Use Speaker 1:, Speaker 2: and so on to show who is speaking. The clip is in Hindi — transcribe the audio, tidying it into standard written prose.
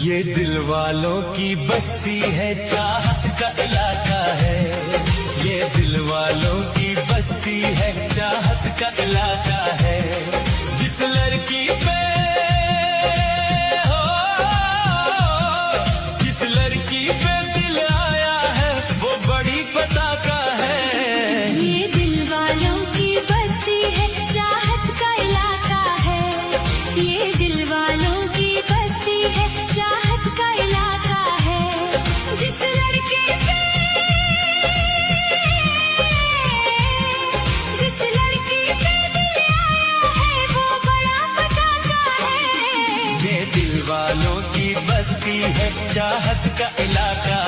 Speaker 1: ये दिल वालों की बस्ती है, चाहत का इलाका है। ये दिल वालों की बस्ती है, चाहत का इलाका है। जिस लड़की पे हो, जिस लड़की पे दिल आया है, वो बड़ी पताका है।
Speaker 2: ये दिल वालों की बस्ती है, चाहत का इलाका है। ये दिल वालों की बस्ती है, चाहत का इलाका है। जिस लड़के पे, जिस लड़की पे दिल आया है, वो बड़ा पताका है।
Speaker 1: ये दिल वालों की बस्ती है, चाहत का इलाका